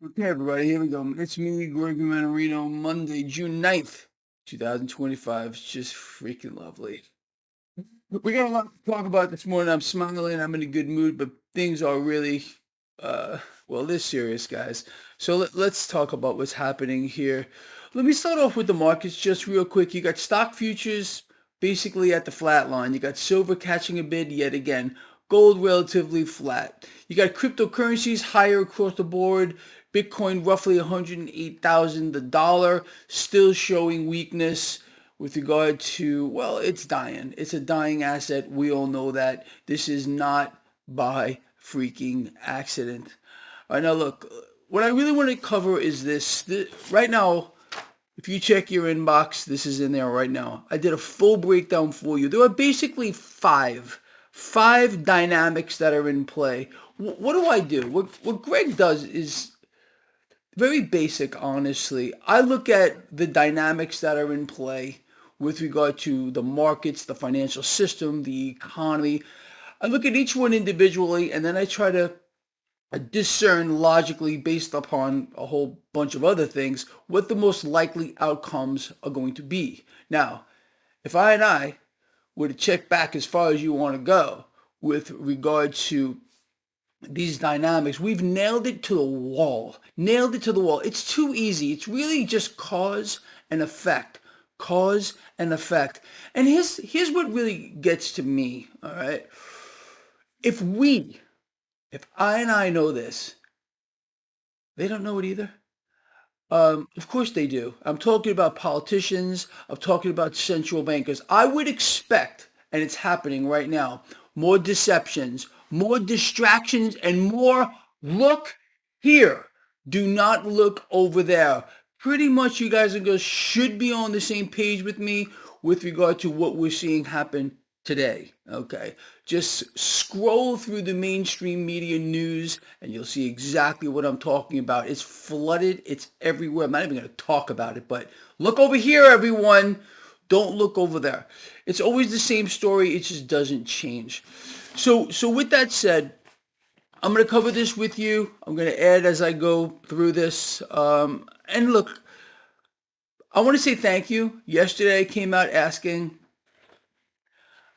Okay, everybody, here we go. It's me, Gregory Mannarino, Monday, June 9th, 2025. It's just freaking lovely. We got a lot to talk about this morning. I'm smiling, I'm in a good mood, but things are really, uh, well, they're serious, guys. So let's talk about what's happening here. Let me start off with the markets just real quick. You got stock futures basically at the flat line. You got silver catching a bid yet again. Gold relatively flat. You got cryptocurrencies higher across the board. Bitcoin roughly 108,000. The dollar still showing weakness with regard to, well, it's dying. It's a dying asset. We all know that. This is not by freaking accident. All right, now look, what I really want to cover is this. Right now, if you check your inbox, this is in there right now. I did a full breakdown for you. There are basically five dynamics that are in play. What do I do? What Greg does is very basic, honestly. I look at the dynamics that are in play with regard to the markets, the financial system, the economy. I look at each one individually, and then I try to discern logically based upon a whole bunch of other things what the most likely outcomes are going to be. Now, if I were to check back as far as you want to go with regard to these dynamics, we've nailed it to the wall. Nailed it to the wall. It's too easy. It's really just cause and effect. Cause and effect. And here's what really gets to me, all right? If we, if I know this, they don't know it either. Of course they do. I'm talking about politicians. I'm talking about central bankers. I would expect, and it's happening right now, more deceptions, more distractions, and more look here. Do not look over there. Pretty much you guys and girls should be on the same page with me with regard to what we're seeing happen today. Okay. Just scroll through the mainstream media news and you'll see exactly what I'm talking about. It's flooded. It's everywhere. I'm not even going to talk about it, but look over here, everyone. Don't look over there. It's always the same story. It just doesn't change. So with that said, I'm going to cover this with you. I'm going to add as I go through this. And look, I want to say thank you. Yesterday I came out asking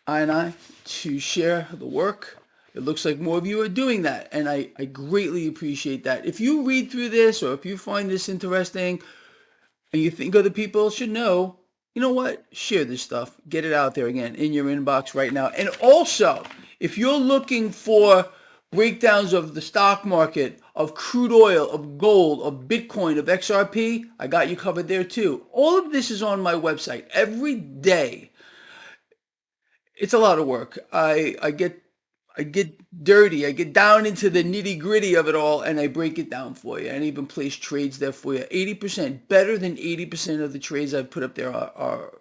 I to share the work. It looks like more of you are doing that, and I greatly appreciate that. If you read through this or if you find this interesting and you think other people should know, you know what? Share this stuff. Get it out there again in your inbox right now. And also, if you're looking for breakdowns of the stock market, of crude oil, of gold, of Bitcoin, of XRP, I got you covered there too. All of this is on my website every day. It's a lot of work. I get dirty. I get down into the nitty gritty of it all, and I break it down for you. And even place trades there for you. 80% better than 80% of the trades I've put up there are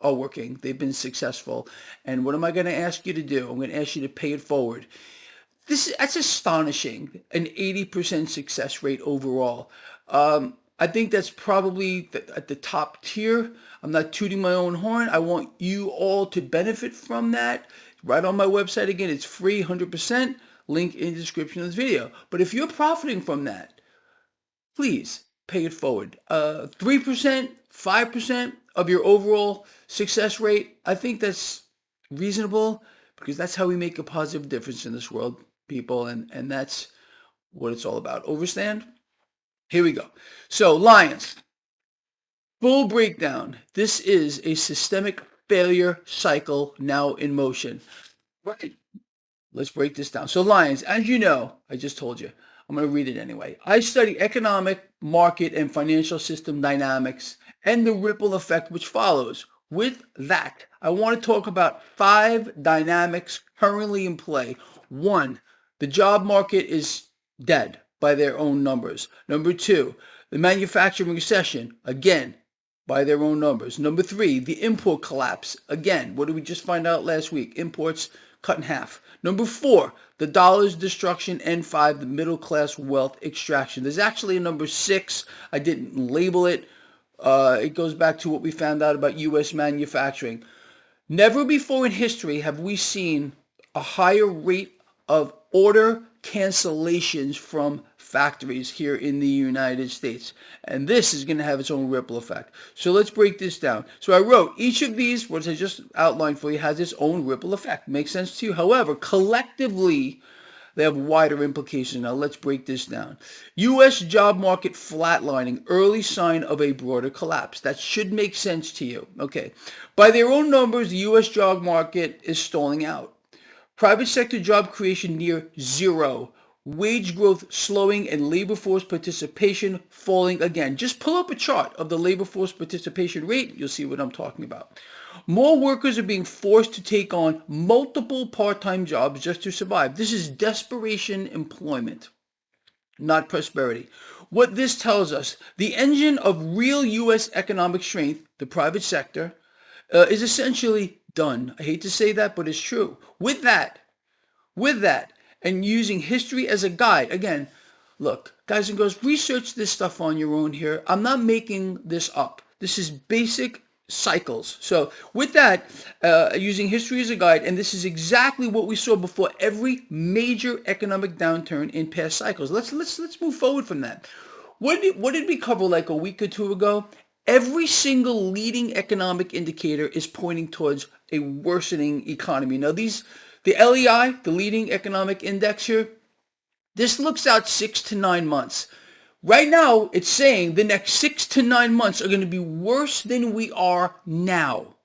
working. They've been successful. And what am I going to ask you to do? I'm going to ask you to pay it forward. That's astonishing. An 80% success rate overall. I think that's probably at the top tier. I'm not tooting my own horn. I want you all to benefit from that. Right on my website again, it's free, 100%. Link in the description of this video. But if you're profiting from that, please pay it forward. 3%, 5% of your overall success rate, I think that's reasonable because that's how we make a positive difference in this world, people, and that's what it's all about. Overstand? Here we go. So, Lions, full breakdown. This is a systemic failure cycle now in motion. Right. Let's break this down. So, Lions, as you know, I just told you, I'm going to read it anyway. I study economic, market, and financial system dynamics and the ripple effect which follows. With that, I want to talk about five dynamics currently in play. One, the job market is dead by their own numbers. Number two, the manufacturing recession, again, by their own numbers. Number three, the import collapse. Again, what did we just find out last week? Imports cut in half. Number four, the dollar's destruction. And five, the middle class wealth extraction. There's actually a number six. I didn't label it. It goes back to what we found out about U.S. manufacturing. Never before in history have we seen a higher rate of order cancellations from factories here in the United States. And this is going to have its own ripple effect. So let's break this down. So I wrote each of these, what I just outlined for you, has its own ripple effect. Makes sense to you? However, collectively, they have wider implications. Now let's break this down. U.S. job market flatlining, early sign of a broader collapse. That should make sense to you. Okay. By their own numbers, the U.S. job market is stalling out. Private sector job creation near zero. Wage growth slowing and labor force participation falling again. Just pull up a chart of the labor force participation rate. You'll see what I'm talking about. More workers are being forced to take on multiple part-time jobs just to survive. This is desperation employment, not prosperity. What this tells us, the engine of real U.S. economic strength, the private sector, is essentially done. I hate to say that, but it's true. With that, and using history as a guide, again, look, guys and girls, research this stuff on your own here. I'm not making this up. This is basic cycles. So with that, using history as a guide, and this is exactly what we saw before every major economic downturn in past cycles. Let's move forward from that. What did we cover like a week or two ago? Every single leading economic indicator is pointing towards a worsening economy. Now the LEI, the leading economic index here, this looks out 6 to 9 months. Right now, it's saying the next 6 to 9 months are going to be worse than we are now.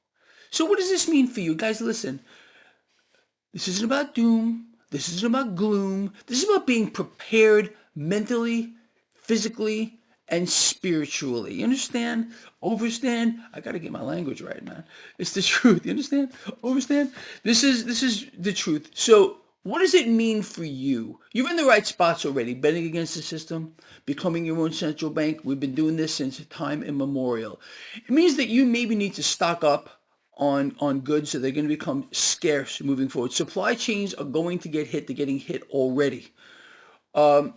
So what does this mean for you? Guys, listen. This isn't about doom. This isn't about gloom. This is about being prepared mentally, physically, and spiritually. You understand? Overstand? I got to get my language right, man. It's the truth. You understand? Overstand? This is the truth. So what does it mean for you? You're in the right spots already. Betting against the system, becoming your own central bank. We've been doing this since time immemorial. It means that you maybe need to stock up on goods, so they're going to become scarce moving forward. Supply chains are going to get hit. They're getting hit already. In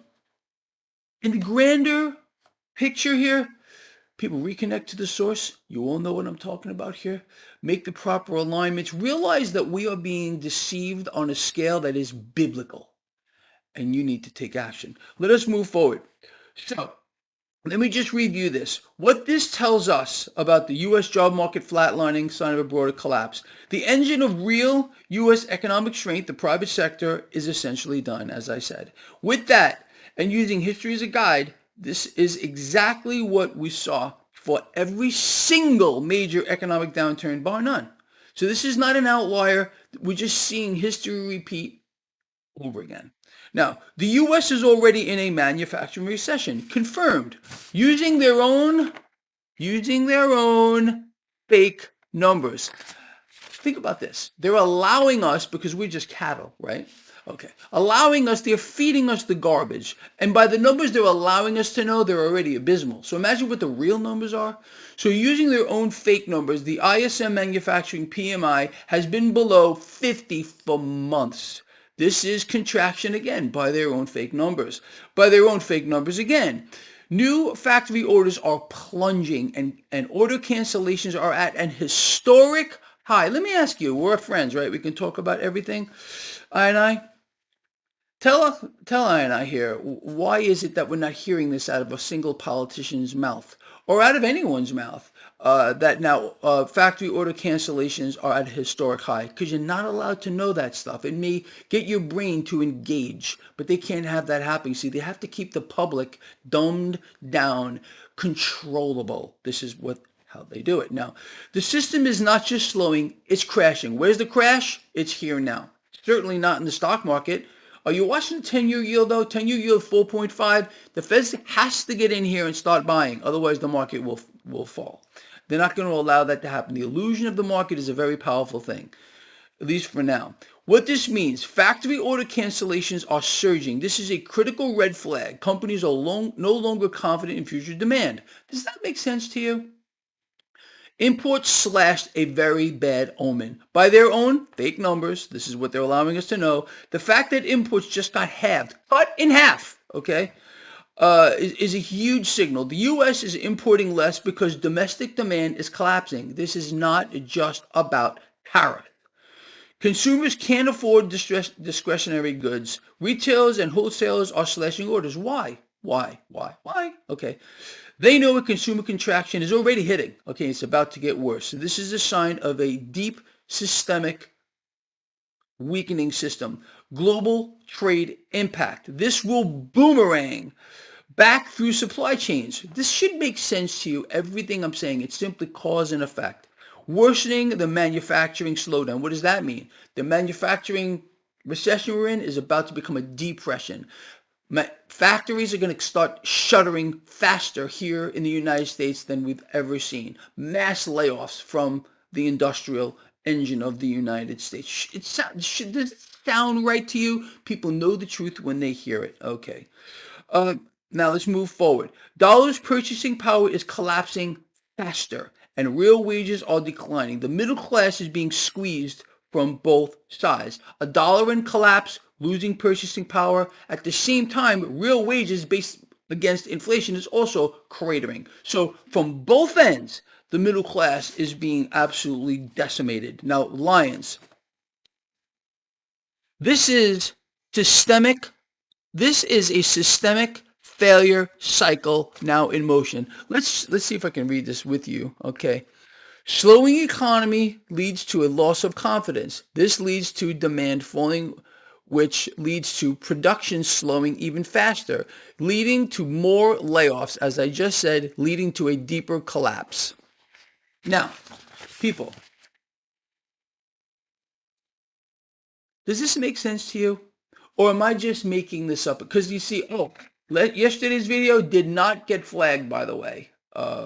the grander picture here, people reconnect to the source. You all know what I'm talking about here. Make the proper alignments. Realize that we are being deceived on a scale that is biblical, and you need to take action. Let us move forward. So let me just review this. What this tells us about the U.S. job market flatlining, sign of a broader collapse. The engine of real U.S. economic strength, the private sector, is essentially done, as I said. With that, and using history as a guide, this is exactly what we saw for every single major economic downturn, bar none. So this is not an outlier. We're just seeing history repeat over again. Now, the U.S. is already in a manufacturing recession, confirmed, using their own fake numbers. Think about this. They're allowing us, because we're just cattle, right? Okay. They're feeding us the garbage. And by the numbers they're allowing us to know, they're already abysmal. So imagine what the real numbers are. So using their own fake numbers, the ISM manufacturing PMI has been below 50 for months. This is contraction again by their own fake numbers. By their own fake numbers again. New factory orders are plunging, and order cancellations are at an historic high. Let me ask you, we're friends, right? We can talk about everything. Tell I and I here, why is it that we're not hearing this out of a single politician's mouth or out of anyone's mouth, that now factory order cancellations are at a historic high? Because you're not allowed to know that stuff. It may get your brain to engage, but they can't have that happen. See, they have to keep the public dumbed down, controllable. This is how they do it. Now, the system is not just slowing, it's crashing. Where's the crash? It's here now. Certainly not in the stock market. Are you watching the 10-year yield though? 10-year yield 4.5. The Fed has to get in here and start buying. Otherwise, the market will fall. They're not going to allow that to happen. The illusion of the market is a very powerful thing, at least for now. What this means, factory order cancellations are surging. This is a critical red flag. Companies are no longer confident in future demand. Does that make sense to you? Imports slashed, a very bad omen. By their own fake numbers, this is what they're allowing us to know, the fact that imports just got cut in half, okay, is a huge signal. The U.S. is importing less because domestic demand is collapsing. This is not just about tariff. Consumers can't afford discretionary goods. Retailers and wholesalers are slashing orders. Why? Why? Okay. They know a consumer contraction is already hitting. Okay, it's about to get worse. So this is a sign of a deep systemic weakening system. Global trade impact. This will boomerang back through supply chains. This should make sense to you. Everything I'm saying, it's simply cause and effect. Worsening the manufacturing slowdown. What does that mean? The manufacturing recession we're in is about to become a depression. Factories are going to start shuttering faster here in the United States than we've ever seen. Mass layoffs from the industrial engine of the United States. Should this sound right to you? People know the truth when they hear it. Okay. Now let's move forward. Dollars purchasing power is collapsing faster and real wages are declining. The middle class is being squeezed from both sides. A dollar in collapse, losing purchasing power. At the same time, real wages based against inflation is also cratering. So from both ends, the middle class is being absolutely decimated. Now, Lions. This is systemic. This is a systemic failure cycle now in motion. Let's see if I can read this with you. Okay. Slowing economy leads to a loss of confidence. This leads to demand falling, which leads to production slowing even faster, leading to more layoffs, as I just said, leading to a deeper collapse. Now, people, does this make sense to you? Or am I just making this up? Because you see, yesterday's video did not get flagged, by the way,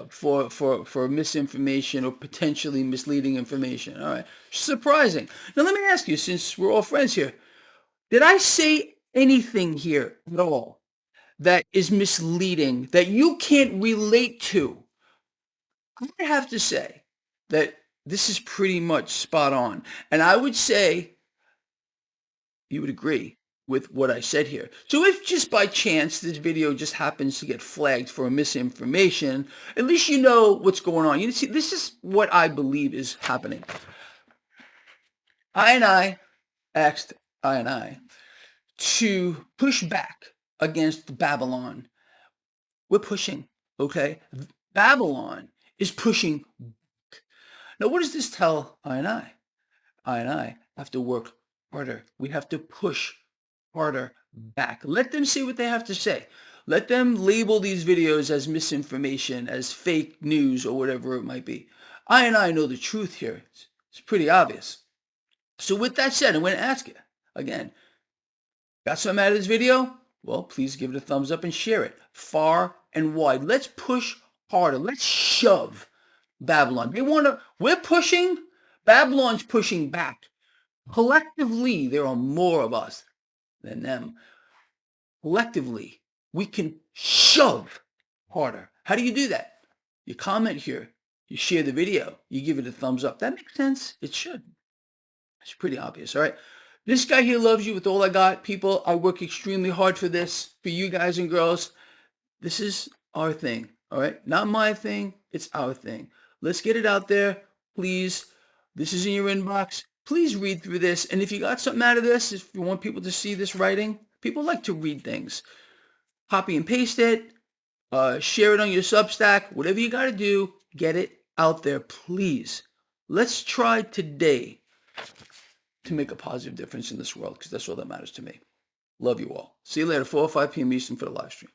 for misinformation or potentially misleading information. All right. Surprising. Now, let me ask you, since we're all friends here, did I say anything here at all that is misleading, that you can't relate to? I have to say that this is pretty much spot on. And I would say you would agree with what I said here. So if just by chance this video just happens to get flagged for misinformation, at least you know what's going on. You see, this is what I believe is happening. I asked to push back against Babylon. We're pushing, okay? Babylon is pushing back. Now, what does this tell I have to work harder. We have to push harder back. Let them say what they have to say. Let them label these videos as misinformation, as fake news, or whatever it might be. I know the truth here. It's pretty obvious. So with that said, I'm going to ask you again, got something out of this video? Well, please give it a thumbs up and share it far and wide. Let's push harder. Let's shove Babylon. We're pushing, Babylon's pushing back. Collectively, there are more of us than them. Collectively, we can shove harder. How do you do that? You comment here. You share the video. You give it a thumbs up. That makes sense. It should. It's pretty obvious, all right? This guy here loves you with all I got. People, I work extremely hard for this, for you guys and girls. This is our thing, all right? Not my thing. It's our thing. Let's get it out there, please. This is in your inbox. Please read through this. And if you got something out of this, if you want people to see this writing, people like to read things. Copy and paste it. Share it on your Substack. Whatever you got to do, get it out there, please. Let's try today to make a positive difference in this world, because that's all that matters to me. Love you all. See you later, 4 or 5 p.m. Eastern for the live stream.